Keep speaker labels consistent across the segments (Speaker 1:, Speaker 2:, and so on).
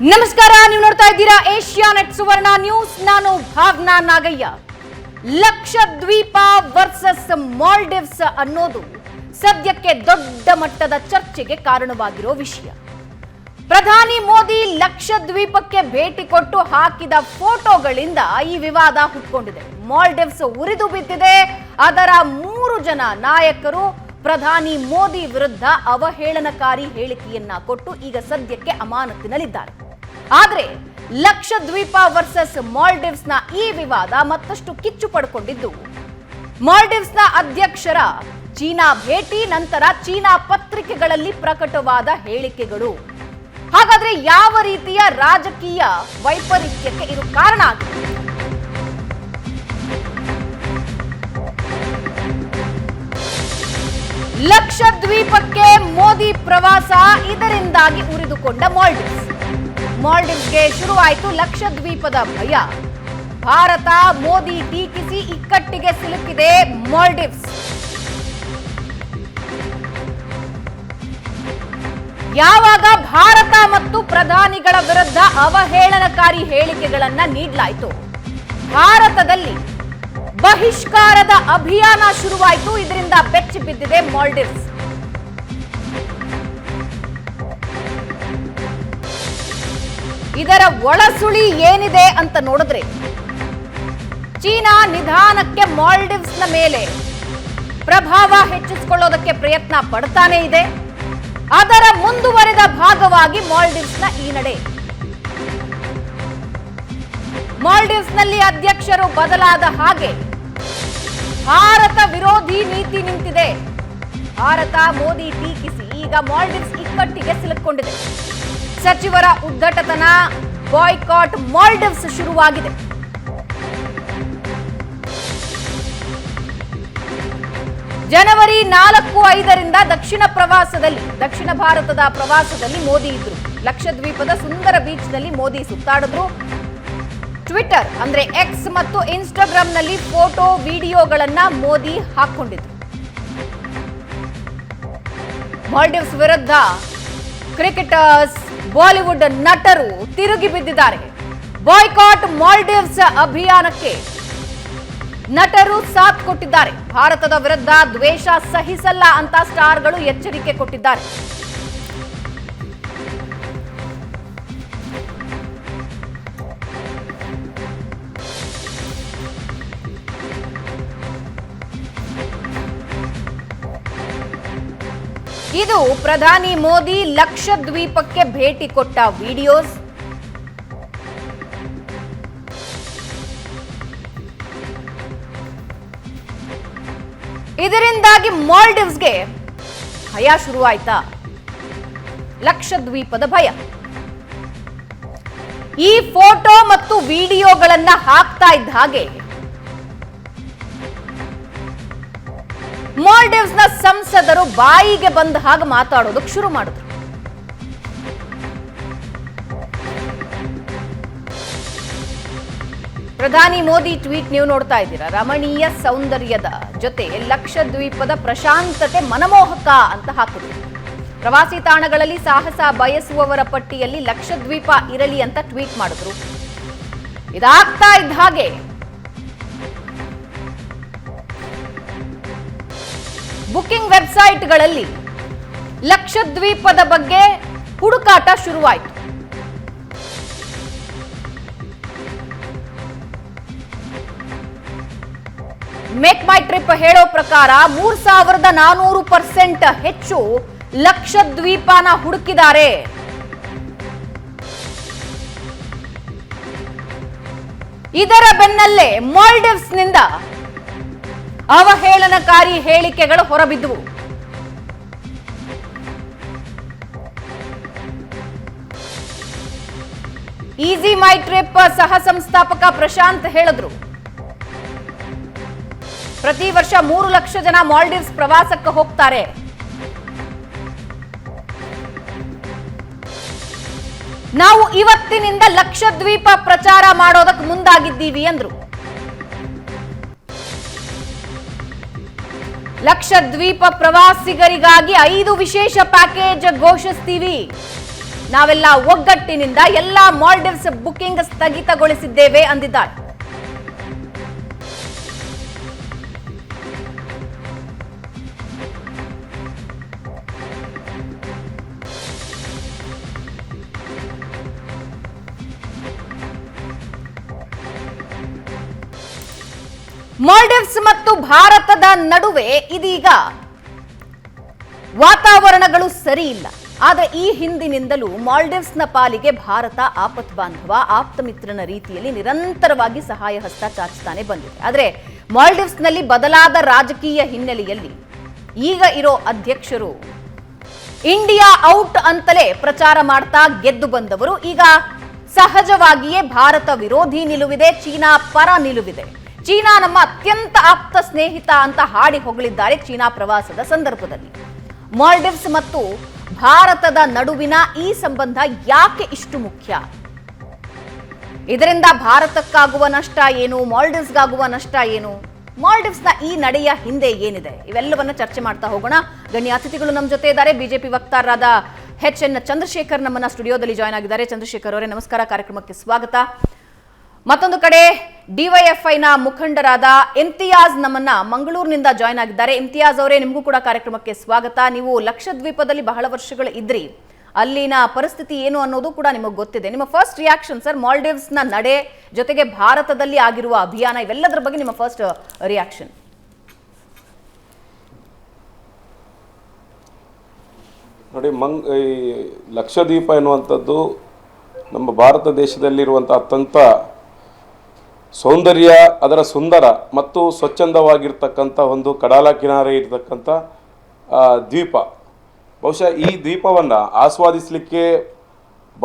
Speaker 1: ನಮಸ್ಕಾರ, ನೀವು ನೋಡ್ತಾ ಇದ್ದೀರಾ ಏಷ್ಯಾನೆಟ್ ಸುವರ್ಣ ನ್ಯೂಸ್. ನಾನು ಭಾವನಾ ನಾಗಯ್ಯ. ಲಕ್ಷದ್ವೀಪ ವರ್ಸಸ್ ಮಾಲ್ಡೀವ್ಸ್ ಅನ್ನೋದು ಸದ್ಯಕ್ಕೆ ದೊಡ್ಡ ಮಟ್ಟದ ಚರ್ಚೆಗೆ ಕಾರಣವಾಗಿರೋ ವಿಷಯ. ಪ್ರಧಾನಿ ಮೋದಿ ಲಕ್ಷದ್ವೀಪಕ್ಕೆ ಭೇಟಿ ಕೊಟ್ಟು ಹಾಕಿದ ಫೋಟೋಗಳಿಂದ ಈ ವಿವಾದ ಹುಟ್ಕೊಂಡಿದೆ. ಮಾಲ್ಡೀವ್ಸ್ ಉರಿದು ಬಿದ್ದಿದೆ. ಅದರ 3 ಜನ ನಾಯಕರು ಪ್ರಧಾನಿ ಮೋದಿ ವಿರುದ್ಧ ಅವಹೇಳನಕಾರಿ ಹೇಳಿಕೆಯನ್ನ ಕೊಟ್ಟು ಈಗ ಸದ್ಯಕ್ಕೆ ಅಮಾನತಿನಲ್ಲಿದ್ದಾರೆ. ಆದರೆ ಲಕ್ಷದ್ವೀಪ ವರ್ಸಸ್ ಮಾಲ್ಡೀವ್ಸ್ನ ಈ ವಿವಾದ ಮತ್ತಷ್ಟು ಕಿಚ್ಚು ಪಡ್ಕೊಂಡಿದ್ದು ಮಾಲ್ಡೀವ್ಸ್ನ ಅಧ್ಯಕ್ಷರ ಚೀನಾ ಭೇಟಿ ನಂತರ ಚೀನಾ ಪತ್ರಿಕೆಗಳಲ್ಲಿ ಪ್ರಕಟವಾದ ಹೇಳಿಕೆಗಳು. ಹಾಗಾದ್ರೆ ಯಾವ ರೀತಿಯ ರಾಜಕೀಯ ವೈಪರೀತ್ಯಕ್ಕೆ ಇದು ಕಾರಣ ಆಗಿದೆ? ಲಕ್ಷದ್ವೀಪಕ್ಕೆ ಮೋದಿ ಪ್ರವಾಸ, ಇದರಿಂದಾಗಿ ಉರಿದುಕೊಂಡ ಮಾಲ್ಡೀವ್ಸ್ಗೆ ಶುರುವಾಯಿತು ಲಕ್ಷದ್ವೀಪದ ಭಯ. ಭಾರತ ಮೋದಿ ಟೀಕಿಸಿ ಇಕ್ಕಟ್ಟಿಗೆ ಸಿಲುಕಿದೆ ಮಾಲ್ಡೀವ್ಸ್. ಯಾವಾಗ ಭಾರತ ಮತ್ತು ಪ್ರಧಾನಿಗಳ ವಿರುದ್ಧ ಅವಹೇಳನಕಾರಿ ಹೇಳಿಕೆಗಳನ್ನ ನೀಡಲಾಯಿತು, ಭಾರತದಲ್ಲಿ ಬಹಿಷ್ಕಾರದ ಅಭಿಯಾನ ಶುರುವಾಯಿತು. ಇದರಿಂದ ಬೆಚ್ಚಿ ಬಿದ್ದಿದೆ ಮಾಲ್ಡೀವ್ಸ್. ಇದರ ಒಳಸುಳಿ ಏನಿದೆ ಅಂತ ನೋಡಿದ್ರೆ, ಚೀನಾ ನಿಧಾನಕ್ಕೆ ಮಾಲ್ಡೀವ್ಸ್ನ ಮೇಲೆ ಪ್ರಭಾವ ಹೆಚ್ಚಿಸಿಕೊಳ್ಳೋದಕ್ಕೆ ಪ್ರಯತ್ನ ಪಡ್ತಾನೆ ಇದೆ. ಅದರ ಮುಂದುವರೆದ ಭಾಗವಾಗಿ ಮಾಲ್ಡೀವ್ಸ್ನ ಈ ನಡೆ. ಮಾಲ್ಡೀವ್ಸ್ನಲ್ಲಿ ಅಧ್ಯಕ್ಷರು ಬದಲಾದ ಹಾಗೆ ಭಾರತ ವಿರೋಧಿ ನೀತಿ ನಿಂತಿದೆ. ಭಾರತ ಮೋದಿ ಟೀಕಿಸಿ ಈಗ ಮಾಲ್ಡೀವ್ಸ್ ಇಕ್ಕಟ್ಟಿಗೆ ಸಿಲುಕೊಂಡಿದೆ. ಸಚಿವರ ಉದ್ದಟತನ, ಬಾಯ್ಕಾಟ್ ಮಾಲ್ಡೀವ್ಸ್ ಶುರುವಾಗಿದೆ. ಜನವರಿ 4-5ರಿಂದ ದಕ್ಷಿಣ ಭಾರತದ ಪ್ರವಾಸದಲ್ಲಿ ಮೋದಿ ಇದ್ರು. ಲಕ್ಷದ್ವೀಪದ ಸುಂದರ ಬೀಚ್ನಲ್ಲಿ ಮೋದಿ ಸುತ್ತಾಡಿದ್ರು. ಟ್ವಿಟರ್ ಅಂದ್ರೆ ಎಕ್ಸ್ ಮತ್ತು ಇನ್ಸ್ಟಾಗ್ರಾಂನಲ್ಲಿ ಫೋಟೋ ವಿಡಿಯೋಗಳನ್ನ ಮೋದಿ ಹಾಕೊಂಡಿದ್ರು. ಮಾಲ್ಡೀವ್ಸ್ ವಿರುದ್ಧ ಕ್ರಿಕೆಟರ್ಸ್, ಬಾಲಿವುಡ್ ನಟರು ತಿರುಗಿ ಬಿದ್ದಿದ್ದಾರೆ. ಬಾಯ್ಕಾಟ್ ಮಾಲ್ಡೀವ್ಸ್ ಅಭಿಯಾನಕ್ಕೆ ನಟರು ಸಾಥ್ ಕೊಟ್ಟಿದ್ದಾರೆ. ಭಾರತದ ವಿರುದ್ಧ ದ್ವೇಷ ಸಹಿಸಲ್ಲ ಅಂತ ಸ್ಟಾರ್ಗಳು ಎಚ್ಚರಿಕೆ ಕೊಟ್ಟಿದ್ದಾರೆ. ಇದು ಪ್ರಧಾನಿ ಮೋದಿ ಲಕ್ಷದ್ವೀಪಕ್ಕೆ ಭೇಟಿ ಕೊಟ್ಟ ವಿಡಿಯೋಸ್. ಇದರಿಂದಾಗಿ ಮಾಲ್ಡೀವ್ಸ್ಗೆ ಭಯ ಶುರುವಾಯ್ತಾ? ಲಕ್ಷದ್ವೀಪದ ಭಯ. ಈ ಫೋಟೋ ಮತ್ತು ವಿಡಿಯೋಗಳನ್ನ ಹಾಕ್ತಾ ಇದ್ದ ಹಾಗೆ ಮಾಲ್ಡೀವ್ಸ್ನ ಸಂಸದರು ಬಾಯಿಗೆ ಬಂದ ಹಾಗೆ ಮಾತಾಡೋದಕ್ಕೆ ಶುರು ಮಾಡಿದ್ರು. ಪ್ರಧಾನಿ ಮೋದಿ ಟ್ವೀಟ್ ನೀವು ನೋಡ್ತಾ ಇದ್ದೀರಾ. ರಮಣೀಯ ಸೌಂದರ್ಯದ ಜೊತೆ ಲಕ್ಷದ್ವೀಪದ ಪ್ರಶಾಂತತೆ ಮನಮೋಹಕ ಅಂತ ಹಾಕಿದ್ರು. ಪ್ರವಾಸಿ ತಾಣಗಳಲ್ಲಿ ಸಾಹಸ ಬಯಸುವವರ ಪಟ್ಟಿಯಲ್ಲಿ ಲಕ್ಷದ್ವೀಪ ಇರಲಿ ಅಂತ ಟ್ವೀಟ್ ಮಾಡಿದ್ರು. ಇದಾಗ್ತಾ ಇದ್ದ ಹಾಗೆ ಬುಕಿಂಗ್ ವೆಬ್ಸೈಟ್ಗಳಲ್ಲಿ ಲಕ್ಷದ್ವೀಪದ ಬಗ್ಗೆ ಹುಡುಕಾಟ ಶುರುವಾಯಿತು. ಮೇಕ್ ಮೈ ಟ್ರಿಪ್ ಹೇಳೋ ಪ್ರಕಾರ 3400% ಹೆಚ್ಚು ಲಕ್ಷದ್ವೀಪನ ಹುಡುಕಿದ್ದಾರೆ. ಇದರ ಬೆನ್ನಲ್ಲೇ ಮಾಲ್ಡೀವ್ಸ್ನಿಂದ ಅವಹೇಳನಕಾರಿ ಹೇಳಿಕೆಗಳು ಹೊರಬಿದ್ದವು. ಈಸಿ ಮೈ ಟ್ರಿಪ್ ಸಹ ಸಂಸ್ಥಾಪಕ ಪ್ರಶಾಂತ್ ಹೇಳಿದ್ರು, ಪ್ರತಿ ವರ್ಷ 3 ಲಕ್ಷ ಜನ ಮಾಲ್ಡೀವ್ಸ್ ಪ್ರವಾಸಕ್ಕೆ ಹೋಗ್ತಾರೆ. ನಾವು ಇವತ್ತಿನಿಂದ ಲಕ್ಷದ್ವೀಪ ಪ್ರಚಾರ ಮಾಡೋದಕ್ಕೆ ಮುಂದಾಗಿದ್ದೀವಿ ಅಂದ್ರು. ಲಕ್ಷದ್ವೀಪ ಪ್ರವಾಸಿಗರಿಗಾಗಿ 5 ವಿಶೇಷ ಪ್ಯಾಕೇಜ್ ಘೋಷಿಸ್ತೀವಿ. ನಾವೆಲ್ಲ ಒಗ್ಗಟ್ಟಿನಿಂದ ಎಲ್ಲಾ ಮಾಲ್ಡೀವ್ಸ್ ಬುಕಿಂಗ್ ಸ್ಥಗಿತಗೊಳಿಸಿದ್ದೇವೆ ಅಂದಿದ್ದಾಳೆ. ಮಾಲ್ಡೀವ್ಸ್ ಮತ್ತು ಭಾರತದ ನಡುವೆ ಇದೀಗ ವಾತಾವರಣಗಳು ಸರಿ ಇಲ್ಲ. ಆದರೆ ಈ ಹಿಂದಿನಿಂದಲೂ ಮಾಲ್ಡೀವ್ಸ್ನ ಪಾಲಿಗೆ ಭಾರತ ಆಪತ್ ಬಾಂಧವ, ಆಪ್ತ ಮಿತ್ರನ ರೀತಿಯಲ್ಲಿ ನಿರಂತರವಾಗಿ ಸಹಾಯ ಹಸ್ತ ಚಾಚುತ್ತಾನೆ ಬಂದಿದೆ. ಆದರೆ ಮಾಲ್ಡೀವ್ಸ್ನಲ್ಲಿ ಬದಲಾದ ರಾಜಕೀಯ ಹಿನ್ನೆಲೆಯಲ್ಲಿ ಈಗ ಇರೋ ಅಧ್ಯಕ್ಷರು ಇಂಡಿಯಾ ಔಟ್ ಅಂತಲೇ ಪ್ರಚಾರ ಮಾಡ್ತಾ ಗೆದ್ದು ಬಂದವರು. ಈಗ ಸಹಜವಾಗಿಯೇ ಭಾರತ ವಿರೋಧಿ ನಿಲುವಿದೆ, ಚೀನಾ ಪರ ನಿಲುವಿದೆ. ಚೀನಾ ನಮ್ಮ ಅತ್ಯಂತ ಆಪ್ತ ಸ್ನೇಹಿತ ಅಂತ ಹಾಡಿ ಹೊಗಳಿದ್ದಾರೆ ಚೀನಾ ಪ್ರವಾಸದ ಸಂದರ್ಭದಲ್ಲಿ. ಮಾಲ್ಡೀವ್ಸ್ ಮತ್ತು ಭಾರತದ ನಡುವಿನ ಈ ಸಂಬಂಧ ಯಾಕೆ ಇಷ್ಟು ಮುಖ್ಯ? ಇದರಿಂದ ಭಾರತಕ್ಕಾಗುವ ನಷ್ಟ ಏನು, ಮಾಲ್ಡೀವ್ಸ್ಗಾಗುವ ನಷ್ಟ ಏನು, ಮಾಲ್ಡೀವ್ಸ್ನ ಈ ನಡೆಯ ಹಿಂದೆ ಏನಿದೆ, ಇವೆಲ್ಲವನ್ನ ಚರ್ಚೆ ಮಾಡ್ತಾ ಹೋಗೋಣ. ಗಣ್ಯ ಅತಿಥಿಗಳು ನಮ್ಮ ಜೊತೆ ಇದ್ದಾರೆ. ಬಿಜೆಪಿ ವಕ್ತಾರರಾದ ಎಚ್.ಎನ್. ಚಂದ್ರಶೇಖರ್ ನಮ್ಮನ್ನ ಸ್ಟುಡಿಯೋದಲ್ಲಿ ಜಾಯ್ನ್ ಆಗಿದ್ದಾರೆ. ಚಂದ್ರಶೇಖರ್ ಅವರೇ ನಮಸ್ಕಾರ, ಕಾರ್ಯಕ್ರಮಕ್ಕೆ ಸ್ವಾಗತ. ಮತ್ತೊಂದು ಕಡೆ ಡಿವೈಎಫ್ಐನ ಮುಖಂಡರಾದ ಇಮ್ತಿಯಾಜ್ ನಮ್ಮನ್ನ ಮಂಗಳೂರಿನಿಂದ ಜಾಯ್ನ್ ಆಗಿದ್ದಾರೆ. ಇಮ್ತಿಯಾಜ್ ಅವರೇ, ನಿಮಗೂ ಕೂಡ ಕಾರ್ಯಕ್ರಮಕ್ಕೆ ಸ್ವಾಗತ. ನೀವು ಲಕ್ಷದ್ವೀಪದಲ್ಲಿ ಬಹಳ ವರ್ಷಗಳು ಇದ್ರಿ, ಅಲ್ಲಿನ ಪರಿಸ್ಥಿತಿ ಏನು ಅನ್ನೋದು ಕೂಡ ನಿಮಗೆ ಗೊತ್ತಿದೆ. ನಿಮ್ಮ ಫಸ್ಟ್ ರಿಯಾಕ್ಷನ್ ಸರ್, ಮಾಲ್ಡೀವ್ಸ್ನ ನಡೆ ಜೊತೆಗೆ ಭಾರತದಲ್ಲಿ ಆಗಿರುವ ಅಭಿಯಾನ, ಇವೆಲ್ಲದರ ಬಗ್ಗೆ ನಿಮ್ಮ ಫಸ್ಟ್ ರಿಯಾಕ್ಷನ್?
Speaker 2: ನೋಡಿ, ಲಕ್ಷದ್ವೀಪ ಎನ್ನುವಂಥದ್ದು ನಮ್ಮ ಭಾರತ ದೇಶದಲ್ಲಿರುವಂಥ ಅತ್ಯಂತ ಸೌಂದರ್ಯ, ಅದರ ಸುಂದರ ಮತ್ತು ಸ್ವಚ್ಛಂದವಾಗಿರ್ತಕ್ಕಂಥ ಒಂದು ಕಡಲ ಕಿನಾರೆ ಇರತಕ್ಕಂಥ ದ್ವೀಪ. ಬಹುಶಃ ಈ ದ್ವೀಪವನ್ನು ಆಸ್ವಾದಿಸಲಿಕ್ಕೆ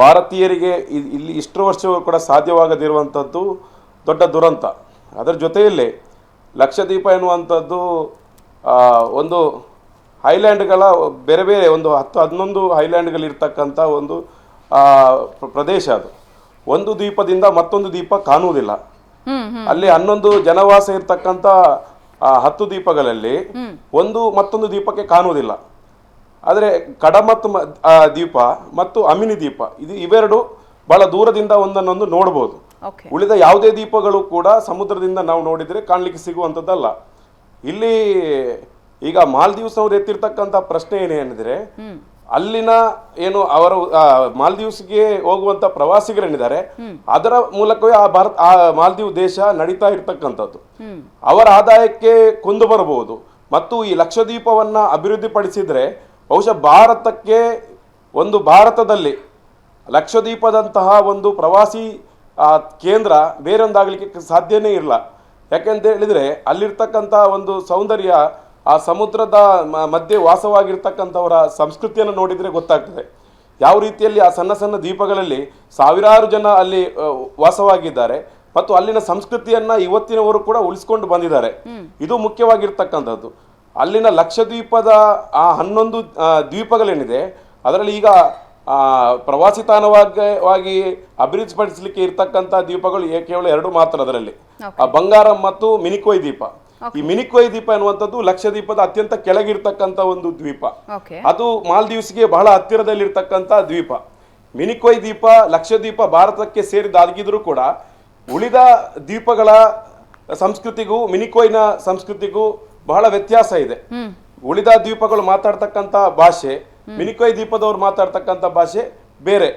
Speaker 2: ಭಾರತೀಯರಿಗೆ ಇಲ್ಲಿ ಇಷ್ಟು ವರ್ಷವೂ ಕೂಡ ಸಾಧ್ಯವಾಗದಿರುವಂಥದ್ದು ದೊಡ್ಡ ದುರಂತ. ಅದರ ಜೊತೆಯಲ್ಲೇ ಲಕ್ಷದ್ವೀಪ ಎನ್ನುವಂಥದ್ದು ಒಂದು ಐಲ್ಯಾಂಡ್ಗಳ ಬೇರೆ ಬೇರೆ ಒಂದು 10-11 ಐಲ್ಯಾಂಡ್ಗಳಿರ್ತಕ್ಕಂಥ ಒಂದು ಪ್ರದೇಶ. ಅದು ಒಂದು ದ್ವೀಪದಿಂದ ಮತ್ತೊಂದು ದ್ವೀಪ ಕಾಣುವುದಿಲ್ಲ. ಅಲ್ಲಿ 11 ಜನವಾಸ ಇರ್ತಕ್ಕಂಥ 10 ದ್ವೀಪಗಳಲ್ಲಿ ಒಂದು ಮತ್ತೊಂದು ದ್ವೀಪಕ್ಕೆ ಕಾಣುವುದಿಲ್ಲ. ಆದರೆ ಕಡಮತ್ ದ್ವೀಪ ಮತ್ತು ಅಮಿನಿ ದ್ವೀಪ, ಇವೆರಡು ಬಹಳ ದೂರದಿಂದ ಒಂದನ್ನೊಂದು ನೋಡಬಹುದು. ಉಳಿದ ಯಾವುದೇ ದ್ವೀಪಗಳು ಕೂಡ ಸಮುದ್ರದಿಂದ ನಾವು ನೋಡಿದರೆ ಕಾಣಲಿಕ್ಕೆ ಸಿಗುವಂಥದ್ದಲ್ಲ. ಇಲ್ಲಿ ಈಗ ಮಾಲ್ದೀವ್ಸ್ನವ್ರು ಎತ್ತಿರ್ತಕ್ಕಂಥ ಪ್ರಶ್ನೆ ಏನೇನಿದ್ರೆ, ಅಲ್ಲಿನ ಏನು ಅವರು ಮಾಲ್ದೀವ್ಸ್ಗೆ ಹೋಗುವಂತ ಪ್ರವಾಸಿಗರೇನಿದ್ದಾರೆ ಅದರ ಮೂಲಕವೇ ಆ ಮಾಲ್ದೀವ್ ದೇಶ ನಡೀತಾ ಇರ್ತಕ್ಕಂಥದ್ದು. ಅವರ ಆದಾಯಕ್ಕೆ ಕುಂದು ಬರಬಹುದು. ಮತ್ತು ಈ ಲಕ್ಷದ್ವೀಪವನ್ನ ಅಭಿವೃದ್ಧಿಪಡಿಸಿದ್ರೆ ಬಹುಶಃ ಭಾರತಕ್ಕೆ ಭಾರತದಲ್ಲಿ ಲಕ್ಷದ್ವೀಪದಂತಹ ಒಂದು ಪ್ರವಾಸಿ ಕೇಂದ್ರ ಬೇರೊಂದಾಗಲಿಕ್ಕೆ ಸಾಧ್ಯನೇ ಇಲ್ಲ. ಯಾಕೆಂತ ಹೇಳಿದ್ರೆ ಅಲ್ಲಿರ್ತಕ್ಕಂಥ ಒಂದು ಸೌಂದರ್ಯ, ಆ ಸಮುದ್ರದ ಮಧ್ಯೆ ವಾಸವಾಗಿರ್ತಕ್ಕಂಥವರ ಸಂಸ್ಕೃತಿಯನ್ನು ನೋಡಿದರೆ ಗೊತ್ತಾಗ್ತದೆ. ಯಾವ ರೀತಿಯಲ್ಲಿ ಆ ಸಣ್ಣ ಸಣ್ಣ ದ್ವೀಪಗಳಲ್ಲಿ ಸಾವಿರಾರು ಜನ ಅಲ್ಲಿ ವಾಸವಾಗಿದ್ದಾರೆ ಮತ್ತು ಅಲ್ಲಿನ ಸಂಸ್ಕೃತಿಯನ್ನ ಇವತ್ತಿನವರು ಕೂಡ ಉಳಿಸ್ಕೊಂಡು ಬಂದಿದ್ದಾರೆ. ಇದು ಮುಖ್ಯವಾಗಿರ್ತಕ್ಕಂಥದ್ದು. ಅಲ್ಲಿನ ಲಕ್ಷದ್ವೀಪದ ಆ 11 ದ್ವೀಪಗಳೇನಿದೆ ಅದರಲ್ಲಿ ಈಗ ಪ್ರವಾಸಿ ತಾಣವಾಗಿ ಅಭಿವೃದ್ಧಿಪಡಿಸಲಿಕ್ಕೆ ಇರ್ತಕ್ಕಂಥ ದ್ವೀಪಗಳು ಕೇವಲ 2 ಮಾತ್ರ. ಅದರಲ್ಲಿ ಬಂಗಾರಂ ಮತ್ತು ಮಿನಿಕೋಯ್ ದ್ವೀಪ. ಈ ಮಿನಿಕೋಯ್ ದ್ವೀಪ ಎನ್ನುವಂಥದ್ದು ಲಕ್ಷದ್ವೀಪದ ಅತ್ಯಂತ ಕೆಳಗಿರ್ತಕ್ಕಂಥ ಒಂದು ದ್ವೀಪ. ಅದು ಮಾಲ್ದೀವ್ಸ್ಗೆ ಬಹಳ ಹತ್ತಿರದಲ್ಲಿರ್ತಕ್ಕಂಥ ದ್ವೀಪ. ಮಿನಿಕೋಯ್ ದ್ವೀಪ, ಲಕ್ಷದ್ವೀಪ ಭಾರತಕ್ಕೆ ಸೇರಿದಾಗಿದ್ರೂ ಕೂಡ ಉಳಿದ ದ್ವೀಪಗಳ ಸಂಸ್ಕೃತಿಗೂ ಮಿನಿಕೋಯ್ನ ಸಂಸ್ಕೃತಿಗೂ ಬಹಳ ವ್ಯತ್ಯಾಸ ಇದೆ. ಉಳಿದ ದ್ವೀಪಗಳು ಮಾತಾಡ್ತಕ್ಕಂಥ ಭಾಷೆ, ಮಿನಿಕೋಯ್ ದ್ವೀಪದವರು ಮಾತಾಡ್ತಕ್ಕಂಥ ಭಾಷೆ ಬೇರೆ.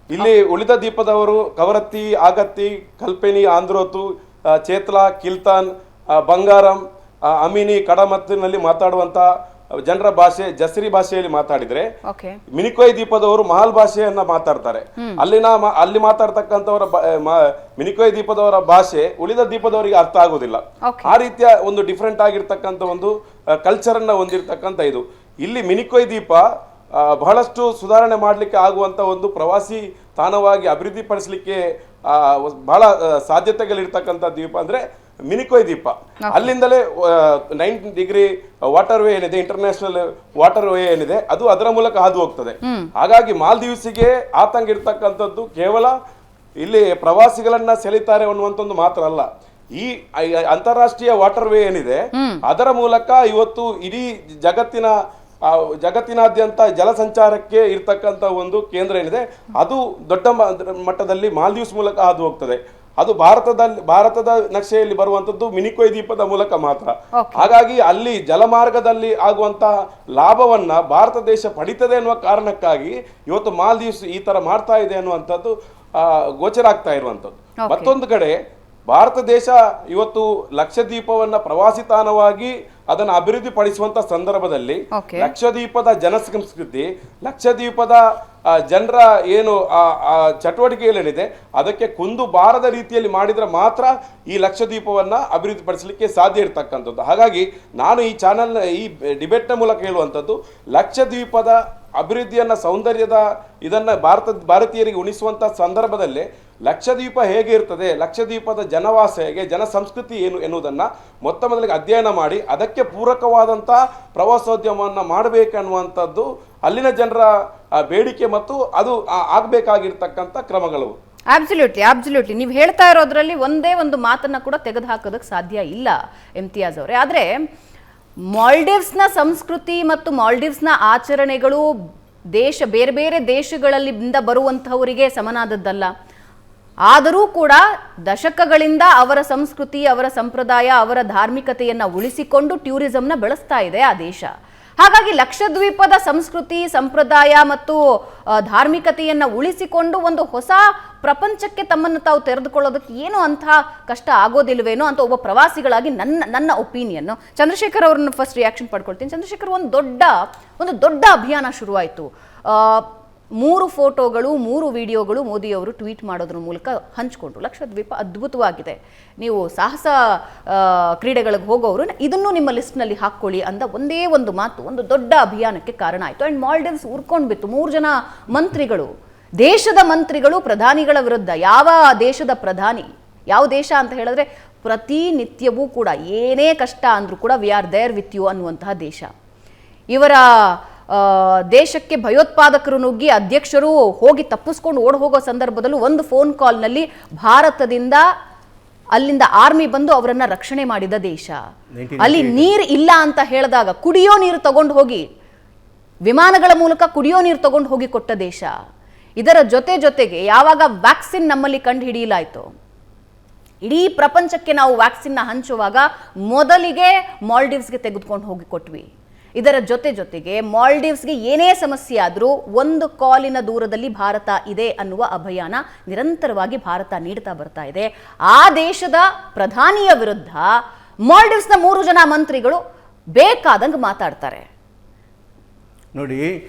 Speaker 2: ಇಲ್ಲಿ ಉಳಿದ ದ್ವೀಪದವರು ಕವರತ್ತಿ, ಆಗತ್ತಿ, ಕಲ್ಪೆನಿ, ಆಂಧ್ರೋತು, ಚೇತ್ಲಾ, ಕಿಲ್ತಾನ್, ಬಂಗಾರಂ, ಅಮಿನಿ, ಕಡಮತ್ತಿನಲ್ಲಿ ಮಾತಾಡುವಂತ ಜನರ ಭಾಷೆ ಜಸ್ರಿ ಭಾಷೆಯಲ್ಲಿ ಮಾತಾಡಿದ್ರೆ, ಮಿನಿಕೋಯ್ ದ್ವೀಪದವರು ಮಹಲ್ ಭಾಷೆಯನ್ನ ಮಾತಾಡ್ತಾರೆ. ಅಲ್ಲಿ ಮಾತಾಡ್ತಕ್ಕಂಥವರ ಮಿನಿಕೋಯ್ ದ್ವೀಪದವರ ಭಾಷೆ ಉಳಿದ ದ್ವೀಪದವರಿಗೆ ಅರ್ಥ ಆಗುದಿಲ್ಲ. ಆ ರೀತಿಯ ಒಂದು ಡಿಫ್ರೆಂಟ್ ಆಗಿರ್ತಕ್ಕಂಥ ಒಂದು ಕಲ್ಚರ್ ಅನ್ನ ಹೊಂದಿರತಕ್ಕಂಥ ಇದು. ಇಲ್ಲಿ ಮಿನಿಕೋಯ್ ದ್ವೀಪ ಬಹಳಷ್ಟು ಸುಧಾರಣೆ ಮಾಡಲಿಕ್ಕೆ ಆಗುವಂತ ಒಂದು ಪ್ರವಾಸಿ ತಾಣವಾಗಿ ಅಭಿವೃದ್ಧಿಪಡಿಸಲಿಕ್ಕೆ ಬಹಳ ಸಾಧ್ಯತೆಗಳಿರ್ತಕ್ಕಂಥ ದ್ವೀಪ ಅಂದ್ರೆ ಮಿನಿಕೋಯ್ ದ್ವೀಪ. ಅಲ್ಲಿಂದಲೇ 9 ಡಿಗ್ರಿ ವಾಟರ್ ವೇ ಏನಿದೆ, ಇಂಟರ್ನ್ಯಾಷನಲ್ ವಾಟರ್ ವೇ ಏನಿದೆ, ಅದು ಅದರ ಮೂಲಕ ಹಾದು ಹೋಗ್ತದೆ. ಹಾಗಾಗಿ ಮಾಲ್ದೀವ್ಸ್ಗೆ ಆತಂಕ ಇರ್ತಕ್ಕಂಥದ್ದು ಕೇವಲ ಇಲ್ಲಿ ಪ್ರವಾಸಿಗಳನ್ನ ಸೆಳೀತಾರೆ ಅನ್ನುವಂಥದ್ದು ಮಾತ್ರ ಅಲ್ಲ, ಈ ಅಂತಾರಾಷ್ಟ್ರೀಯ ವಾಟರ್ ವೇ ಏನಿದೆ ಅದರ ಮೂಲಕ ಇವತ್ತು ಇಡೀ ಜಗತ್ತಿನ ಜಗತ್ತಿನಾದ್ಯಂತ ಜಲಸಂಚಾರಕ್ಕೆ ಇರ್ತಕ್ಕಂಥ ಒಂದು ಕೇಂದ್ರ ಏನಿದೆ ಅದು ದೊಡ್ಡ ಮಟ್ಟದಲ್ಲಿ ಮಾಲ್ದೀವ್ಸ್ ಮೂಲಕ ಹಾದು ಹೋಗ್ತದೆ. ಅದು ಭಾರತದ ನಕ್ಷೆಯಲ್ಲಿ ಬರುವಂತದ್ದು ಮಿನಿಕೋಯ್ ದ್ವೀಪದ ಮೂಲಕ ಮಾತ್ರ. ಹಾಗಾಗಿ ಅಲ್ಲಿ ಜಲಮಾರ್ಗದಲ್ಲಿ ಆಗುವಂತಹ ಲಾಭವನ್ನ ಭಾರತ ದೇಶ ಪಡಿತದೆ ಅನ್ನುವ ಕಾರಣಕ್ಕಾಗಿ ಇವತ್ತು ಮಾಲ್ದೀವ್ಸ್ ಈ ತರ ಮಾಡ್ತಾ ಇದೆ ಅನ್ನುವಂಥದ್ದು ಗೋಚರ ಆಗ್ತಾ ಇರುವಂತದ್ದು. ಮತ್ತೊಂದು ಕಡೆ ಭಾರತ ದೇಶ ಇವತ್ತು ಲಕ್ಷದ್ವೀಪವನ್ನ ಪ್ರವಾಸಿ ತಾಣವಾಗಿ ಅದನ್ನು ಅಭಿವೃದ್ಧಿ ಪಡಿಸುವಂತ ಸಂದರ್ಭದಲ್ಲಿ ಲಕ್ಷದ್ವೀಪದ ಜನಸಂಸ್ಕೃತಿ, ಲಕ್ಷದ್ವೀಪದ ಜನರ ಏನು ಚಟುವಟಿಕೆಗಳೇನಿದೆ ಅದಕ್ಕೆ ಕುಂದು ಬಾರದ ರೀತಿಯಲ್ಲಿ ಮಾಡಿದ್ರೆ ಮಾತ್ರ ಈ ಲಕ್ಷದ್ವೀಪವನ್ನ ಅಭಿವೃದ್ಧಿ ಪಡಿಸಲಿಕ್ಕೆ ಸಾಧ್ಯ ಇರತಕ್ಕಂಥದ್ದು. ಹಾಗಾಗಿ ನಾನು ಈ ಚಾನೆಲ್ನ ಈ ಡಿಬೇಟ್ನ ಮೂಲಕ ಹೇಳುವಂಥದ್ದು, ಲಕ್ಷದ್ವೀಪದ ಅಭಿವೃದ್ಧಿಯನ್ನ ಸೌಂದರ್ಯದ ಇದನ್ನ ಭಾರತೀಯರಿಗೆ ಉಣಿಸುವಂತ ಸಂದರ್ಭದಲ್ಲಿ ಲಕ್ಷದ್ವೀಪ ಹೇಗೆ ಇರ್ತದೆ, ಲಕ್ಷದ್ವೀಪದ ಜನವಾಸ ಹೇಗೆ, ಜನ ಸಂಸ್ಕೃತಿ ಏನು ಎನ್ನುವುದನ್ನ ಮೊತ್ತ ಮೊದಲಿಗೆ ಅಧ್ಯಯನ ಮಾಡಿ ಅದಕ್ಕೆ ಪೂರಕವಾದಂಥ ಪ್ರವಾಸೋದ್ಯಮವನ್ನು ಮಾಡಬೇಕನ್ನುವಂಥದ್ದು ಅಲ್ಲಿನ ಜನರ ಬೇಡಿಕೆ ಮತ್ತು ಅದು ಆಗಬೇಕಾಗಿರ್ತಕ್ಕಂಥ ಕ್ರಮಗಳು.
Speaker 1: ಅಬ್ಸಲ್ಯೂಟ್ಲಿ ನೀವು ಹೇಳ್ತಾ ಇರೋದ್ರಲ್ಲಿ ಒಂದೇ ಒಂದು ಮಾತನ್ನ ಕೂಡ ತೆಗೆದು ಹಾಕೋದಕ್ಕೆ ಸಾಧ್ಯ ಇಲ್ಲ ಇಮ್ತಿಯಾಜ್ ಅವರೇ. ಆದರೆ ಮಾಲ್ಡೀವ್ಸ್ನ ಸಂಸ್ಕೃತಿ ಮತ್ತು ಮಾಲ್ಡೀವ್ಸ್ನ ಆಚರಣೆಗಳು ಬೇರೆ ಬೇರೆ ದೇಶಗಳಿಂದ ಬರುವಂತಹವರಿಗೆ ಸಮನಾದದ್ದಲ್ಲ. ಆದರೂ ಕೂಡ ದಶಕಗಳಿಂದ ಅವರ ಸಂಸ್ಕೃತಿ, ಅವರ ಸಂಪ್ರದಾಯ, ಅವರ ಧಾರ್ಮಿಕತೆಯನ್ನ ಉಳಿಸಿಕೊಂಡು ಟೂರಿಸಂನ ಬೆಳೆಸ್ತಾ ಇದೆ ಆ ದೇಶ. ಹಾಗಾಗಿ ಲಕ್ಷದ್ವೀಪದ ಸಂಸ್ಕೃತಿ, ಸಂಪ್ರದಾಯ ಮತ್ತು ಧಾರ್ಮಿಕತೆಯನ್ನ ಉಳಿಸಿಕೊಂಡು ಒಂದು ಹೊಸ ಪ್ರಪಂಚಕ್ಕೆ ತಮ್ಮನ್ನು ತಾವು ತೆರೆದುಕೊಳ್ಳೋದಕ್ಕೆ ಏನು ಅಂಥ ಕಷ್ಟ ಆಗೋದಿಲ್ವೇನೋ ಅಂತ ಒಬ್ಬ ಪ್ರವಾಸಿಗಳಾಗಿ ನನ್ನ ಒಪಿನಿಯನ್. ಚಂದ್ರಶೇಖರ್ ಅವ್ರನ್ನ ಫಸ್ಟ್ ರಿಯಾಕ್ಷನ್ ಪಡ್ಕೊಳ್ತೀನಿ. ಚಂದ್ರಶೇಖರ್, ಒಂದು ದೊಡ್ಡ ಅಭಿಯಾನ ಶುರುವಾಯಿತು. 3 ಫೋಟೋಗಳು 3 ವಿಡಿಯೋಗಳು ಮೋದಿಯವರು ಟ್ವೀಟ್ ಮಾಡೋದ್ರ ಮೂಲಕ ಹಂಚಿಕೊಂಡ್ರು. ಲಕ್ಷದ್ವೀಪ ಅದ್ಭುತವಾಗಿದೆ, ನೀವು ಸಾಹಸ ಕ್ರೀಡೆಗಳಿಗೆ ಹೋಗೋರು ಇದನ್ನು ನಿಮ್ಮ ಲಿಸ್ಟ್ನಲ್ಲಿ ಹಾಕ್ಕೊಳ್ಳಿ ಅಂದ ಒಂದೇ ಒಂದು ಮಾತು ಒಂದು ದೊಡ್ಡ ಅಭಿಯಾನಕ್ಕೆ ಕಾರಣ ಆಯಿತು. ಆ್ಯಂಡ್ ಮಾಲ್ಡೀವ್ಸ್ ಉರ್ಕೊಂಡು ಬಿತ್ತು. 3 ಜನ ಮಂತ್ರಿಗಳು, ದೇಶದ ಮಂತ್ರಿಗಳು ಪ್ರಧಾನಿಗಳ ವಿರುದ್ಧ. ಯಾವ ದೇಶದ ಪ್ರಧಾನಿ, ಯಾವ ದೇಶ ಅಂತ ಹೇಳಿದ್ರೆ ಪ್ರತಿನಿತ್ಯವೂ ಕೂಡ ಏನೇ ಕಷ್ಟ ಅಂದರೂ ಕೂಡ we are there with you ಅನ್ನುವಂತಹ ದೇಶ. ಇವರ ದೇಶಕ್ಕೆ ಭಯೋತ್ಪಾದಕರು ನುಗ್ಗಿ ಅಧ್ಯಕ್ಷರು ಹೋಗಿ ತಪ್ಪಿಸ್ಕೊಂಡು ಓಡ್ ಹೋಗೋ ಸಂದರ್ಭದಲ್ಲೂ ಒಂದು ಫೋನ್ ಕಾಲ್ನಲ್ಲಿ ಭಾರತದಿಂದ ಅಲ್ಲಿಂದ ಆರ್ಮಿ ಬಂದು ಅವರನ್ನ ರಕ್ಷಣೆ ಮಾಡಿದ ದೇಶ. ಅಲ್ಲಿ ನೀರು ಇಲ್ಲ ಅಂತ ಹೇಳಿದಾಗ ಕುಡಿಯೋ ನೀರು ತಗೊಂಡು ಹೋಗಿ, ವಿಮಾನಗಳ ಮೂಲಕ ಕುಡಿಯೋ ನೀರು ತಗೊಂಡು ಹೋಗಿ ಕೊಟ್ಟ ದೇಶ. ಇದರ ಜೊತೆಗೆ ಯಾವಾಗ ವ್ಯಾಕ್ಸಿನ್ ನಮ್ಮಲ್ಲಿ ಕಂಡು ಹಿಡಿಯಲಾಯಿತು, ಇಡೀ ಪ್ರಪಂಚಕ್ಕೆ ನಾವು ವ್ಯಾಕ್ಸಿನ್ನ ಹಂಚುವಾಗ ಮೊದಲಿಗೆ ಮಾಲ್ಡೀವ್ಸ್ಗೆ ತೆಗೆದುಕೊಂಡು ಹೋಗಿ ಕೊಟ್ವಿ. ಇದರ ಜೊತೆಗೆ ಮಾಲ್ಡೀವ್ಸ್ಗೆ ಏನೇ ಸಮಸ್ಯೆ ಆದರೂ ಒಂದು ಕಾಲಿನ ದೂರದಲ್ಲಿ ಭಾರತ ಇದೆ ಅನ್ನುವ ಅಭಯಾನ ನಿರಂತರವಾಗಿ ಭಾರತ ನೀಡ್ತಾ ಬರ್ತಾ ಇದೆ. ಆ ದೇಶದ ಪ್ರಧಾನಿಯ ವಿರುದ್ಧ ಮಾಲ್ಡೀವ್ಸ್ನ 3 ಜನ ಮಂತ್ರಿಗಳು ಬೇಕಾದಂಗೆ ಮಾತಾಡ್ತಾರೆ.
Speaker 3: ನೋಡಿ,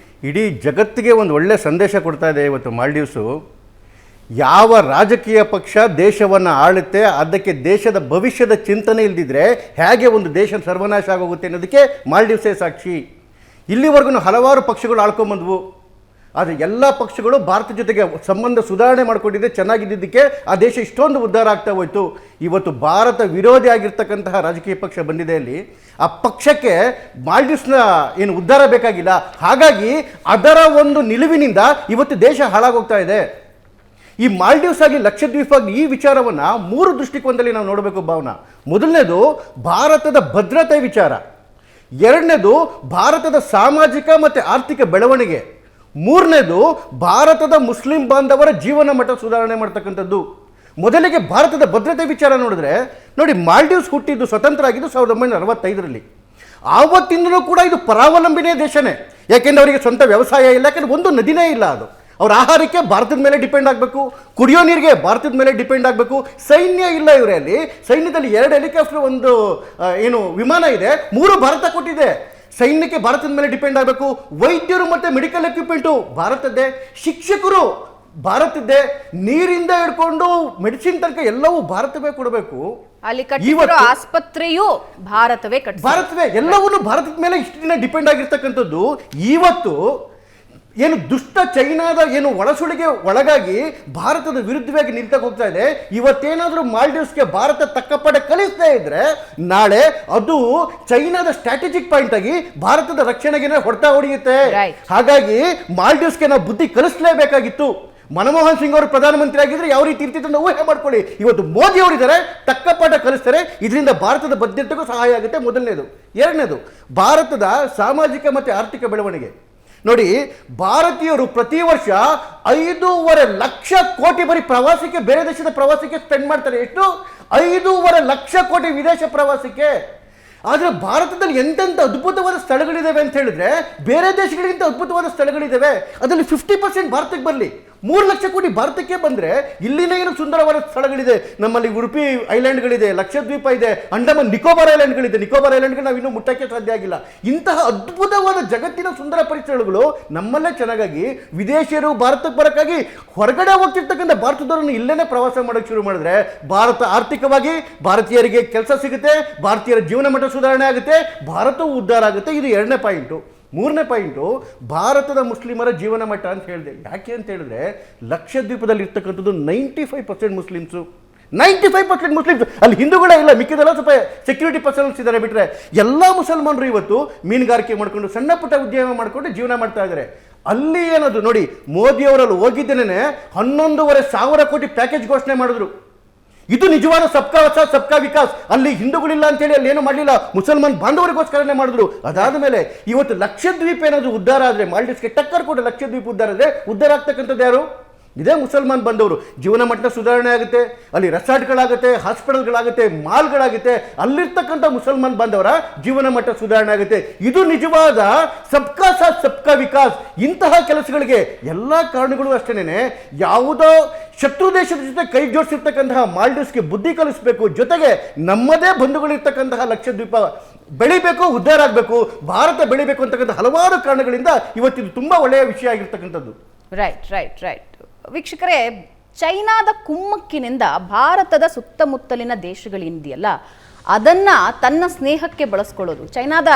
Speaker 3: ಇಡೀ ಜಗತ್ತಿಗೆ ಒಂದು ಒಳ್ಳೆ ಸಂದೇಶ ಕೊಡ್ತಾ ಇದೆ ಇವತ್ತು ಮಾಲ್ಡೀವ್ಸು. ಯಾವ ರಾಜಕೀಯ ಪಕ್ಷ ದೇಶವನ್ನು ಆಳುತ್ತೆ ಅದಕ್ಕೆ ದೇಶದ ಭವಿಷ್ಯದ ಚಿಂತನೆ ಇಲ್ದಿದ್ರೆ ಹೇಗೆ ಒಂದು ದೇಶ ಸರ್ವನಾಶ ಆಗೋಗುತ್ತೆ ಅನ್ನೋದಕ್ಕೆ ಮಾಲ್ಡೀವ್ಸೇ ಸಾಕ್ಷಿ. ಇಲ್ಲಿವರೆಗೂ ಹಲವಾರು ಪಕ್ಷಗಳು ಆಳ್ಕೊಂಬಂದ್ವು, ಆದರೆ ಎಲ್ಲ ಪಕ್ಷಗಳು ಭಾರತ ಜೊತೆಗೆ ಸಂಬಂಧ ಸುಧಾರಣೆ ಮಾಡಿಕೊಂಡಿದ್ದೆ ಚೆನ್ನಾಗಿದ್ದಕ್ಕೆ ಆ ದೇಶ ಇಷ್ಟೊಂದು ಉದ್ಧಾರ ಆಗ್ತಾ ಹೋಯಿತು. ಇವತ್ತು ಭಾರತ ವಿರೋಧಿ ಆಗಿರ್ತಕ್ಕಂತಹ ರಾಜಕೀಯ ಪಕ್ಷ ಬಂದಿದೆ. ಅಲ್ಲಿ ಆ ಪಕ್ಷಕ್ಕೆ ಮಾಲ್ಡೀವ್ಸ್ನ ಏನು ಉದ್ಧಾರ ಬೇಕಾಗಿಲ್ಲ. ಹಾಗಾಗಿ ಅದರ ಒಂದು ನಿಲುವಿನಿಂದ ಇವತ್ತು ದೇಶ ಹಾಳಾಗೋಗ್ತಾ ಇದೆ. ಈ ಮಾಲ್ಡೀವ್ಸ್ ಆಗಿ ಲಕ್ಷದ್ವೀಪ ಈ ವಿಚಾರವನ್ನು 3 ದೃಷ್ಟಿಕೋನದಲ್ಲಿ ನಾವು ನೋಡಬೇಕು ಭಾವನಾ. ಮೊದಲನೇದು ಭಾರತದ ಭದ್ರತೆ ವಿಚಾರ, ಎರಡನೇದು ಭಾರತದ ಸಾಮಾಜಿಕ ಮತ್ತು ಆರ್ಥಿಕ ಬೆಳವಣಿಗೆ, ಮೂರನೇದು ಭಾರತದ ಮುಸ್ಲಿಂ ಬಾಂಧವರ ಜೀವನ ಮಟ್ಟ ಸುಧಾರಣೆ ಮಾಡ್ತಕ್ಕಂಥದ್ದು. ಮೊದಲಿಗೆ ಭಾರತದ ಭದ್ರತೆ ವಿಚಾರ ನೋಡಿದ್ರೆ ನೋಡಿ, ಮಾಲ್ಡೀವ್ಸ್ ಹುಟ್ಟಿದ್ದು ಸ್ವತಂತ್ರ ಆಗಿದ್ದು 1965ರಲ್ಲಿ. ಆವತ್ತಿಂದಲೂ ಕೂಡ ಇದು ಪರಾವಲಂಬಿನೇ ದೇಶನೇ. ಯಾಕೆಂದ್ರೆ ಅವರಿಗೆ ಸ್ವಂತ ವ್ಯವಸಾಯ ಇಲ್ಲ, ಯಾಕೆಂದ್ರೆ ಒಂದು ನದಿನೇ ಇಲ್ಲ. ಅದು ಅವ್ರ ಆಹಾರಕ್ಕೆ ಭಾರತದ ಮೇಲೆ ಡಿಪೆಂಡ್ ಆಗಬೇಕು, ಕುಡಿಯೋ ನೀರಿಗೆ ಭಾರತದ ಮೇಲೆ ಡಿಪೆಂಡ್ ಆಗಬೇಕು. ಸೈನ್ಯ ಇಲ್ಲ ಇವರಲ್ಲಿ. ಸೈನ್ಯದಲ್ಲಿ 2 ಹೆಲಿಕಾಪ್ಟರ್, ಒಂದು ಏನು ವಿಮಾನ ಇದೆ, 3 ಭಾರತ ಕೊಟ್ಟಿದೆ. ಸೈನ್ಯಕ್ಕೆ ಭಾರತದ ಮೇಲೆ ಡಿಪೆಂಡ್ ಆಗಬೇಕು. ವೈದ್ಯರು ಮತ್ತು ಮೆಡಿಕಲ್ ಎಕ್ವಿಪ್ಮೆಂಟು ಭಾರತದ್ದೇ, ಶಿಕ್ಷಕರು ಭಾರತದ್ದೇ, ನೀರಿಂದ ಹಿಡ್ಕೊಂಡು ಮೆಡಿಸಿನ್ ತನಕ ಎಲ್ಲವೂ ಭಾರತವೇ ಕೊಡಬೇಕು.
Speaker 1: ಅಲ್ಲಿ ಕಟ್ಟಿರೋ ಆಸ್ಪತ್ರೆಯೂ ಭಾರತವೇ
Speaker 3: ಎಲ್ಲವನ್ನೂ ಭಾರತದ ಮೇಲೆ ಇಷ್ಟು ದಿನ ಡಿಪೆಂಡ್ ಆಗಿರ್ತಕ್ಕಂಥದ್ದು. ಇವತ್ತು ಏನು ದುಷ್ಟ ಚೈನಾದ ಏನು ಒಳಸುಳಿಗೆ ಒಳಗಾಗಿ ಭಾರತದ ವಿರುದ್ಧವಾಗಿ ನಿಂತಾಗ ಹೋಗ್ತಾ ಇದೆ. ಇವತ್ತೇನಾದರೂ ಮಾಲ್ಡೀವ್ಸ್ಗೆ ಭಾರತ ತಕ್ಕಪಡೆ ಕಲಿಸ್ತಾ ಇದ್ರೆ ನಾಳೆ ಅದು ಚೈನಾದ ಸ್ಟ್ರಾಟಜಿಕ್ ಪಾಯಿಂಟ್ ಆಗಿ ಭಾರತದ ರಕ್ಷಣೆಗೆ ಹೊಡೆತ ಹೊಡೆಯುತ್ತೆ. ಹಾಗಾಗಿ ಮಾಲ್ಡೀವ್ಸ್ಗೆ ನಾವು ಬುದ್ಧಿ ಕಲಿಸಲೇಬೇಕಾಗಿತ್ತು. ಮನಮೋಹನ್ ಸಿಂಗ್ ಅವರು ಪ್ರಧಾನಮಂತ್ರಿ ಆಗಿದ್ರೆ ಯಾವ ರೀತಿ ಇರ್ತಿತ್ತು ಅಂತ ಊಹೆ ಮಾಡ್ಕೊಳ್ಳಿ. ಇವತ್ತು ಮೋದಿ ಅವರಿದ್ದಾರೆ, ತಕ್ಕ ಪಾಠ ಕಲಿಸ್ತಾರೆ. ಇದರಿಂದ ಭಾರತದ ಭದ್ರತೆಗೂ ಸಹಾಯ ಆಗುತ್ತೆ. ಮೊದಲನೇದು. ಎರಡನೇದು, ಭಾರತದ ಸಾಮಾಜಿಕ ಮತ್ತು ಆರ್ಥಿಕ ಬೆಳವಣಿಗೆ ನೋಡಿ. ಭಾರತೀಯರು ಪ್ರತಿ ವರ್ಷ 5.5 ಲಕ್ಷ ಕೋಟಿ ಬರೀ ಪ್ರವಾಸಕ್ಕೆ, ಬೇರೆ ದೇಶದ ಪ್ರವಾಸಕ್ಕೆ ಸ್ಪೆಂಡ್ ಮಾಡ್ತಾರೆ. ಎಷ್ಟು? 5.5 ಲಕ್ಷ ಕೋಟಿ ವಿದೇಶ ಪ್ರವಾಸಕ್ಕೆ. ಆದರೆ ಭಾರತದಲ್ಲಿ ಎಂತೆಂಥ ಅದ್ಭುತವಾದ ಸ್ಥಳಗಳಿದ್ದಾವೆ ಅಂತ ಹೇಳಿದ್ರೆ, ಬೇರೆ ದೇಶಗಳಿಗಿಂತ ಅದ್ಭುತವಾದ ಸ್ಥಳಗಳಿದ್ದಾವೆ. ಅದರಲ್ಲಿ 50% ಭಾರತಕ್ಕೆ ಬರಲಿ. 3 ಲಕ್ಷ ಕೋಟಿ ಭಾರತಕ್ಕೆ ಬಂದರೆ ಇಲ್ಲಿನ ಏನು ಸುಂದರವಾದ ಸ್ಥಳಗಳಿದೆ. ನಮ್ಮಲ್ಲಿ ಉಡುಪಿ ಐಲ್ಯಾಂಡ್ಗಳಿದೆ, ಲಕ್ಷದ್ವೀಪ ಇದೆ, ಅಂಡಮಾನ್ ನಿಕೋಬಾರ್ ಐಲ್ಯಾಂಡ್ಗಳಿದೆ. ನಿಕೋಬಾರ್ ಐಲ್ಯಾಂಡ್ಗಳು ನಾವು ಇನ್ನೂ ಮುಟ್ಟಕ್ಕೆ ಸಾಧ್ಯ ಆಗಿಲ್ಲ. ಇಂತಹ ಅದ್ಭುತವಾದ ಜಗತ್ತಿನ ಸುಂದರ ಪರಿಸರಗಳು ನಮ್ಮಲ್ಲೇ ಚೆನ್ನಾಗಾಗಿ ವಿದೇಶಿಯರು ಭಾರತಕ್ಕೆ ಬರೋಕ್ಕಾಗಿ ಹೊರಗಡೆ ಹೋಗ್ತಿರ್ತಕ್ಕಂಥ ಭಾರತದವರನ್ನು ಇಲ್ಲೇನೆ ಪ್ರವಾಸ ಮಾಡೋಕ್ಕೆ ಶುರು ಮಾಡಿದ್ರೆ ಭಾರತ ಆರ್ಥಿಕವಾಗಿ, ಭಾರತೀಯರಿಗೆ ಕೆಲಸ ಸಿಗುತ್ತೆ, ಭಾರತೀಯರ ಜೀವನ ಮಟ್ಟ ಸುಧಾರಣೆ ಆಗುತ್ತೆ, ಭಾರತವು ಉದ್ಧಾರ ಆಗುತ್ತೆ. ಇದು 2ನೇ ಪಾಯಿಂಟು. 3ನೇ ಪಾಯಿಂಟು, ಭಾರತದ ಮುಸ್ಲಿಮರ ಜೀವನ ಮಟ್ಟ ಅಂತ ಹೇಳಿದೆ. ಯಾಕೆ ಅಂತ ಹೇಳಿದ್ರೆ, ಲಕ್ಷದ್ವೀಪದಲ್ಲಿ ಇರ್ತಕ್ಕಂಥದ್ದು 95% ಮುಸ್ಲಿಮ್ಸು. 95% ಮುಸ್ಲಿಮ್ಸ್. ಅಲ್ಲಿ ಹಿಂದೂಗಳೇ ಇಲ್ಲ, ಮಿಕ್ಕಿದೆಲ್ಲ ಸ್ವಲ್ಪ ಸೆಕ್ಯೂರಿಟಿ ಪರ್ಸನ್ಸ್ ಇದ್ದಾರೆ ಬಿಟ್ಟರೆ ಎಲ್ಲ ಮುಸಲ್ಮಾನರು ಇವತ್ತು ಮೀನುಗಾರಿಕೆ ಮಾಡಿಕೊಂಡು ಸಣ್ಣ ಪುಟ್ಟ ಉದ್ಯಮ ಮಾಡಿಕೊಂಡು ಜೀವನ ಮಾಡ್ತಾ ಇದ್ದಾರೆ. ಅಲ್ಲಿ ಏನದು ನೋಡಿ, ಮೋದಿಯವರಲ್ಲಿ ಹೋಗಿದ್ದೇನೆ 11,500 ಕೋಟಿ ಪ್ಯಾಕೇಜ್ ಘೋಷಣೆ ಮಾಡಿದ್ರು. ಇದು ನಿಜವಾದ ಸಬ್ಕಾ ಸಾಥ್ ಸಬ್ಕಾ ವಿಕಾಸ್. ಅಲ್ಲಿ ಹಿಂದೂಗಳಿಲ್ಲ ಅಂತೇಳಿ ಅಲ್ಲಿ ಏನು ಮಾಡಲಿಲ್ಲ, ಮುಸಲ್ಮಾನ್ ಬಾಂಧವರಿಗೋಸ್ಕರನೇ ಮಾಡಿದ್ರು. ಅದಾದ ಮೇಲೆ ಇವತ್ತು ಲಕ್ಷದ್ವೀಪ ಏನಾದರೂ ಉದ್ಧಾರ ಆದರೆ, ಮಾಲ್ಡೀವ್ಸ್ಗೆ ಟಕ್ಕರ್ ಕೊಟ್ಟು ಲಕ್ಷದ್ವೀಪ ಉದ್ಧಾರ ಆದರೆ, ಉದ್ಧಾರ ಆಗ್ತಕ್ಕಂಥದ್ದು ಯಾರು? ಇದೇ ಮುಸಲ್ಮಾನ್ ಬಂದವರು. ಜೀವನ ಮಟ್ಟ ಸುಧಾರಣೆ ಆಗುತ್ತೆ, ಅಲ್ಲಿ ರೆಸಾರ್ಟ್ಗಳಾಗುತ್ತೆ, ಹಾಸ್ಪಿಟಲ್ಗಳಾಗುತ್ತೆ, ಮಾಲ್ಗಳಾಗುತ್ತೆ. ಅಲ್ಲಿರ್ತಕ್ಕಂಥ ಮುಸಲ್ಮಾನ್ ಬಾಂಧವರ ಜೀವನ ಮಟ್ಟ ಸುಧಾರಣೆ ಆಗುತ್ತೆ. ಇದು ನಿಜವಾದ ಸಬ್ಕಾ ಸಾಥ್ ಸಬ್ಕಾ ವಿಕಾಸ್. ಇಂತಹ ಕೆಲಸಗಳಿಗೆ ಎಲ್ಲ ಕಾರಣಗಳು ಅಷ್ಟೇನೆ. ಯಾವುದೋ ಶತ್ರು ದೇಶದ ಜೊತೆ ಕೈ ಜೋಡಿಸಿರ್ತಕ್ಕಂತಹ ಮಾಲ್ಡೀವ್ಸ್ಗೆ ಬುದ್ಧಿ ಕಲಿಸಬೇಕು. ಜೊತೆಗೆ ನಮ್ಮದೇ ಬಂಧುಗಳಿರ್ತಕ್ಕಂತಹ ಲಕ್ಷದ್ವೀಪ ಬೆಳಿಬೇಕು, ಉದ್ಧಾರ ಆಗಬೇಕು, ಭಾರತ ಬೆಳಿಬೇಕು ಅಂತಕ್ಕಂಥ ಹಲವಾರು ಕಾರಣಗಳಿಂದ ಇವತ್ತಿದು ತುಂಬ ಒಳ್ಳೆಯ ವಿಷಯ ಆಗಿರ್ತಕ್ಕಂಥದ್ದು.
Speaker 1: ರೈಟ್. ವೀಕ್ಷಕರೇ, ಚೈನಾದ ಕುಮ್ಮಕ್ಕಿನಿಂದ ಭಾರತದ ಸುತ್ತಮುತ್ತಲಿನ ದೇಶಗಳೇನಿದೆಯಲ್ಲ ಅದನ್ನ ತನ್ನ ಸ್ನೇಹಕ್ಕೆ ಬಳಸ್ಕೊಳ್ಳೋದು. ಚೈನಾದ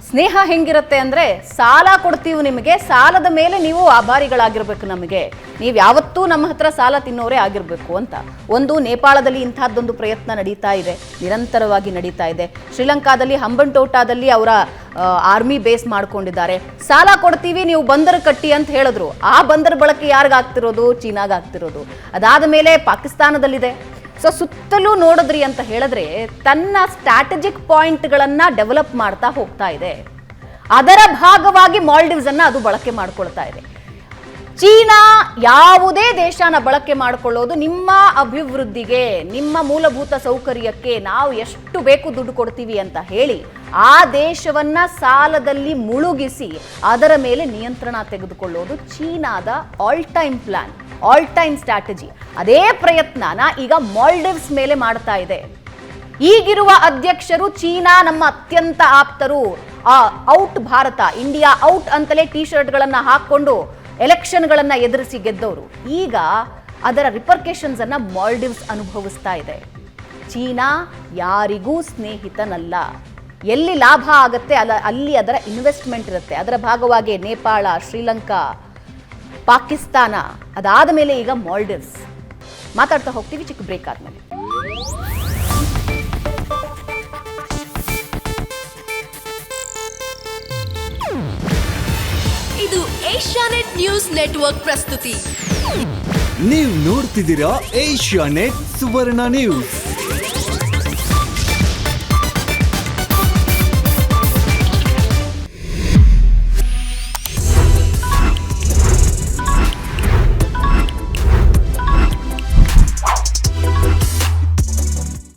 Speaker 1: ಸ್ನೇಹ ಹೆಂಗಿರುತ್ತೆ ಅಂದರೆ, ಸಾಲ ಕೊಡ್ತೀವಿ ನಿಮಗೆ, ಸಾಲದ ಮೇಲೆ ನೀವು ಆಭಾರಿಗಳಾಗಿರ್ಬೇಕು, ನಮಗೆ ನೀವು ಯಾವತ್ತೂ ನಮ್ಮ ಹತ್ರ ಸಾಲ ತಿನ್ನೋರೇ ಆಗಿರಬೇಕು ಅಂತ. ಒಂದು ನೇಪಾಳದಲ್ಲಿ ಇಂಥದ್ದೊಂದು ಪ್ರಯತ್ನ ನಡೀತಾ ಇದೆ, ನಿರಂತರವಾಗಿ ನಡೀತಾ ಇದೆ. ಶ್ರೀಲಂಕಾದಲ್ಲಿ ಹಂಬಂಟೋಟಾದಲ್ಲಿ ಅವರ ಆರ್ಮಿ ಬೇಸ್ ಮಾಡ್ಕೊಂಡಿದ್ದಾರೆ. ಸಾಲ ಕೊಡ್ತೀವಿ, ನೀವು ಬಂದರು ಕಟ್ಟಿ ಅಂತ ಹೇಳಿದ್ರು. ಆ ಬಂದರ್ ಬಳಕೆ ಯಾರಿಗಾಗ್ತಿರೋದು? ಚೀನಾಗಾಗ್ತಿರೋದು. ಅದಾದ ಮೇಲೆ ಪಾಕಿಸ್ತಾನದಲ್ಲಿದೆ. ಸೊ ಸುತ್ತಲೂ ನೋಡಿದ್ರಿ ಅಂತ ಹೇಳಿದ್ರೆ ತನ್ನ ಸ್ಟ್ರಾಟಜಿಕ್ ಪಾಯಿಂಟ್ಗಳನ್ನು ಡೆವಲಪ್ ಮಾಡ್ತಾ ಹೋಗ್ತಾ ಇದೆ. ಅದರ ಭಾಗವಾಗಿ ಮಾಲ್ಡೀವ್ಸ್ ಅನ್ನ ಅದು ಬಳಕೆ ಮಾಡ್ಕೊಳ್ತಾ ಇದೆ. ಚೀನಾ ಯಾವುದೇ ದೇಶನ ಬಳಕೆ ಮಾಡಿಕೊಳ್ಳೋದು ನಿಮ್ಮ ಅಭಿವೃದ್ಧಿಗೆ, ನಿಮ್ಮ ಮೂಲಭೂತ ಸೌಕರ್ಯಕ್ಕೆ ನಾವು ಎಷ್ಟು ಬೇಕು ದುಡ್ಡು ಕೊಡ್ತೀವಿ ಅಂತ ಹೇಳಿ ಆ ದೇಶವನ್ನ ಸಾಲದಲ್ಲಿ ಮುಳುಗಿಸಿ ಅದರ ಮೇಲೆ ನಿಯಂತ್ರಣ ತೆಗೆದುಕೊಳ್ಳೋದು ಚೀನಾದ all time plan, all time strategy. ಅದೇ ಪ್ರಯತ್ನನ ಈಗ ಮಾಲ್ಡೀವ್ಸ್ ಮೇಲೆ ಮಾಡ್ತಾ ಇದೆ. ಈಗಿರುವ ಅಧ್ಯಕ್ಷರು ಚೀನಾ ನಮ್ಮ ಅತ್ಯಂತ ಆಪ್ತರು, ಔಟ್ ಭಾರತ, ಇಂಡಿಯಾ ಔಟ್ ಅಂತಲೇ ಟಿ ಶರ್ಟ್ಗಳನ್ನು ಹಾಕೊಂಡು ಎಲೆಕ್ಷನ್ಗಳನ್ನ ಎದುರಿಸಿ ಗೆದ್ದವರು. ಈಗ ಅದರ ರಿಪರ್ಕೇಷನ್ಸ್ ಅನ್ನ ಮಾಲ್ಡೀವ್ಸ್ ಅನುಭವಿಸ್ತಾ ಇದೆ. ಚೀನಾ ಯಾರಿಗೂ ಸ್ನೇಹಿತನಲ್ಲ. ಎಲ್ಲಿ ಲಾಭ ಆಗುತ್ತೆ ಅಲ್ಲಿ ಅದರ ಇನ್ವೆಸ್ಟ್ಮೆಂಟ್ ಇರುತ್ತೆ. ಅದರ ಭಾಗವಾಗಿ ನೇಪಾಳ, ಶ್ರೀಲಂಕಾ, ಪಾಕಿಸ್ತಾನ, ಅದಾದ ಮೇಲೆ ಈಗ ಮಾಲ್ಡೀವ್ಸ್. ಮಾತಾಡ್ತಾ ಹೋಗ್ತೀವಿ ಚಿಕ್ಕ ಬ್ರೇಕ್ ಆದ್ಮೇಲೆ.
Speaker 4: ಇದು ಏಷ್ಯಾನೆಟ್ ನ್ಯೂಸ್ ನೆಟ್ವರ್ಕ್ ಪ್ರಸ್ತುತಿ.
Speaker 5: ನೀವು ನೋಡ್ತಿದ್ದೀರಾ ಏಷ್ಯಾನೆಟ್ ಸುವರ್ಣ ನ್ಯೂಸ್.